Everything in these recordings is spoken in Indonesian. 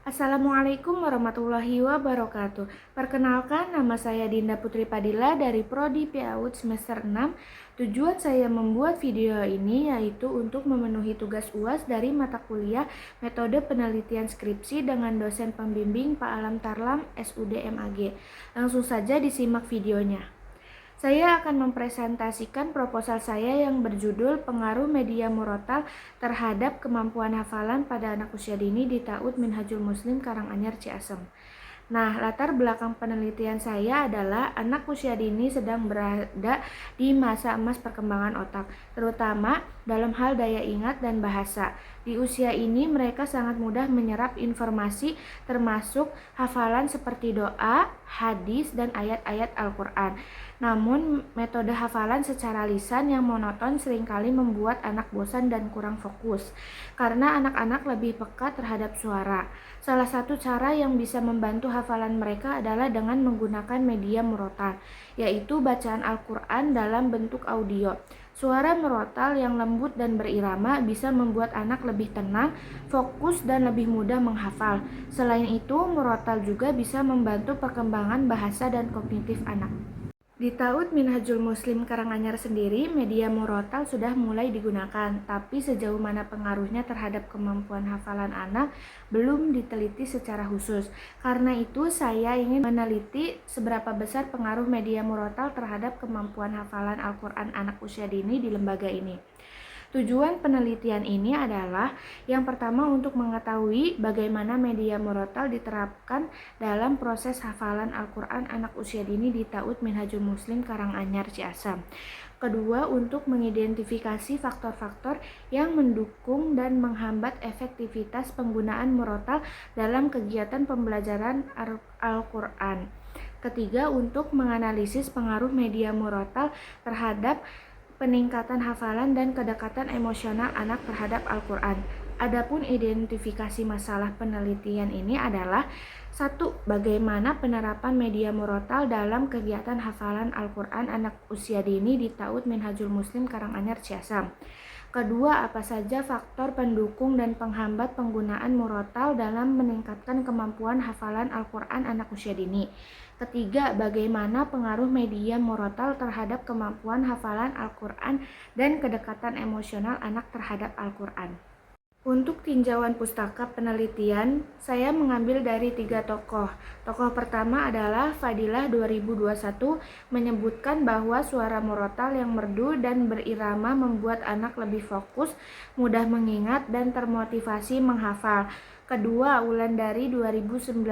Assalamualaikum warahmatullahi wabarakatuh. Perkenalkan, nama saya Dinda Putri Padilla dari Prodi PAUD semester 6. Tujuan saya membuat video ini yaitu untuk memenuhi tugas UAS dari mata kuliah Metode Penelitian Skripsi dengan dosen pembimbing Pak Alam Tarlam SUD MAG. Langsung saja disimak videonya. Saya akan mempresentasikan proposal saya yang berjudul Pengaruh Media Murotal terhadap Kemampuan Hafalan pada Anak Usia Dini di TAUD Minhajul Muslim Karanganyar Ciasem. Nah, latar belakang penelitian saya adalah anak usia dini sedang berada di masa emas perkembangan otak, terutama dalam hal daya ingat dan bahasa. Di usia ini mereka sangat mudah menyerap informasi termasuk hafalan seperti doa, hadis, dan ayat-ayat Al-Quran. Namun, metode hafalan secara lisan yang monoton seringkali membuat anak bosan dan kurang fokus, karena anak-anak lebih peka terhadap suara. Salah satu cara yang bisa membantu hafalan mereka adalah dengan menggunakan media murotal, yaitu bacaan Al-Quran dalam bentuk audio. Suara murotal yang lembut dan berirama bisa membuat anak lebih tenang, fokus, dan lebih mudah menghafal. Selain itu, murotal juga bisa membantu perkembangan bahasa dan kognitif anak. Di TAUD Minhajul Muslim Karanganyar sendiri, media murotal sudah mulai digunakan, tapi sejauh mana pengaruhnya terhadap kemampuan hafalan anak belum diteliti secara khusus. Karena itu, saya ingin meneliti seberapa besar pengaruh media murotal terhadap kemampuan hafalan Al-Quran anak usia dini di lembaga ini. Tujuan penelitian ini adalah yang pertama untuk mengetahui bagaimana media murotal diterapkan dalam proses hafalan Al-Quran anak usia dini di TAUD Minhajul Muslim Karanganyar Ciasem. Kedua, untuk mengidentifikasi faktor-faktor yang mendukung dan menghambat efektivitas penggunaan murotal dalam kegiatan pembelajaran Al-Quran. Ketiga, untuk menganalisis pengaruh media murotal terhadap peningkatan hafalan dan kedekatan emosional anak terhadap Al-Quran. Adapun identifikasi masalah penelitian ini adalah: 1. Bagaimana penerapan media murotal dalam kegiatan hafalan Al-Quran anak usia dini di TAUD Minhajul Muslim Karanganyar Ciasem. Kedua, apa saja faktor pendukung dan penghambat penggunaan murotal dalam meningkatkan kemampuan hafalan Al-Quran anak usia dini. Ketiga, bagaimana pengaruh media murotal terhadap kemampuan hafalan Al-Quran dan kedekatan emosional anak terhadap Al-Quran. Untuk tinjauan pustaka penelitian, saya mengambil dari 3 tokoh. Tokoh pertama adalah Fadilah 2021, menyebutkan bahwa suara murotal yang merdu dan berirama membuat anak lebih fokus, mudah mengingat, dan termotivasi menghafal. Kedua, Wulandari 2019,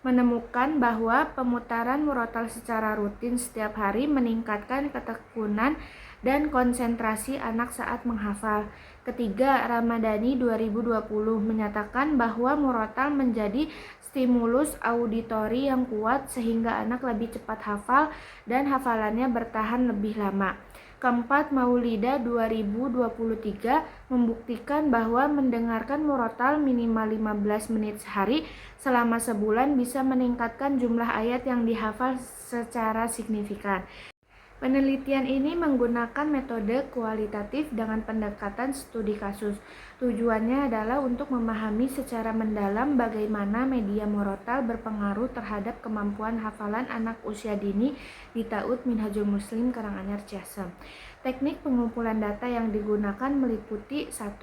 menemukan bahwa pemutaran murotal secara rutin setiap hari meningkatkan ketekunan dan konsentrasi anak saat menghafal. Ketiga, Ramadhani 2020 menyatakan bahwa murotal menjadi stimulus auditori yang kuat sehingga anak lebih cepat hafal dan hafalannya bertahan lebih lama. Keempat, Maulida 2023 membuktikan bahwa mendengarkan murotal minimal 15 menit sehari selama sebulan bisa meningkatkan jumlah ayat yang dihafal secara signifikan. Penelitian ini menggunakan metode kualitatif dengan pendekatan studi kasus. Tujuannya adalah untuk memahami secara mendalam bagaimana media murotal berpengaruh terhadap kemampuan hafalan anak usia dini di TAUD Minhajul Muslim Karanganyar Ciasem. Teknik pengumpulan data yang digunakan meliputi: 1.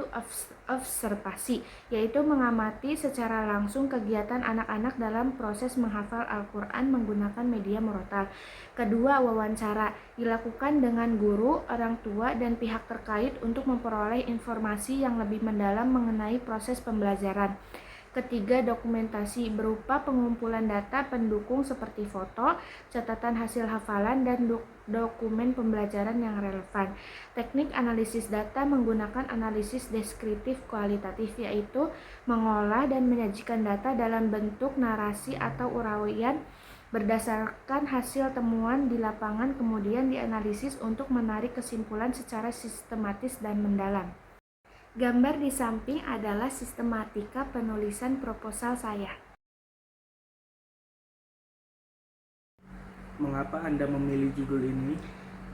Observasi, yaitu mengamati secara langsung kegiatan anak-anak dalam proses menghafal Al-Quran menggunakan media murotal. Kedua, wawancara, dilakukan dengan guru, orang tua, dan pihak terkait untuk memperoleh informasi yang lebih mendalam mengenai proses pembelajaran. Ketiga, dokumentasi, berupa pengumpulan data pendukung seperti foto, catatan hasil hafalan, dan dokumen pembelajaran yang relevan. Teknik analisis data menggunakan analisis deskriptif kualitatif, yaitu mengolah dan menyajikan data dalam bentuk narasi atau uraian berdasarkan hasil temuan di lapangan, kemudian dianalisis untuk menarik kesimpulan secara sistematis dan mendalam. Gambar di samping adalah sistematika penulisan proposal saya. Mengapa Anda memilih judul ini?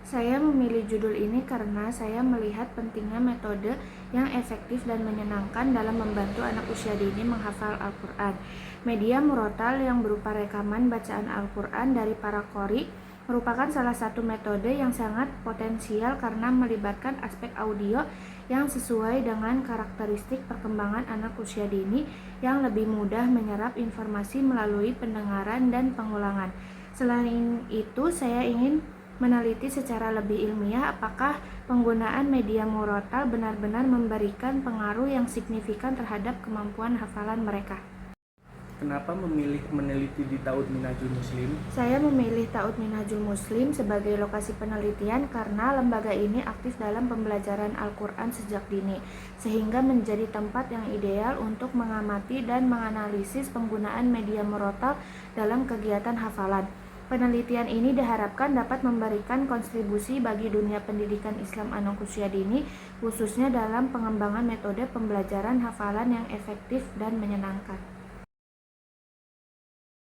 Saya memilih judul ini karena saya melihat pentingnya metode yang efektif dan menyenangkan dalam membantu anak usia dini menghafal Al-Quran. Media murotal yang berupa rekaman bacaan Al-Quran dari para qori merupakan salah satu metode yang sangat potensial karena melibatkan aspek audio yang sesuai dengan karakteristik perkembangan anak usia dini yang lebih mudah menyerap informasi melalui pendengaran dan pengulangan. Selain itu, saya ingin meneliti secara lebih ilmiah apakah penggunaan media murotal benar-benar memberikan pengaruh yang signifikan terhadap kemampuan hafalan mereka. Kenapa memilih meneliti di Ta'ud Minhajul Muslim? Saya memilih Ta'ud Minhajul Muslim sebagai lokasi penelitian karena lembaga ini aktif dalam pembelajaran Al-Quran sejak dini, sehingga menjadi tempat yang ideal untuk mengamati dan menganalisis penggunaan media murotal dalam kegiatan hafalan. Penelitian ini diharapkan dapat memberikan kontribusi bagi dunia pendidikan Islam anak usia dini, khususnya dalam pengembangan metode pembelajaran hafalan yang efektif dan menyenangkan.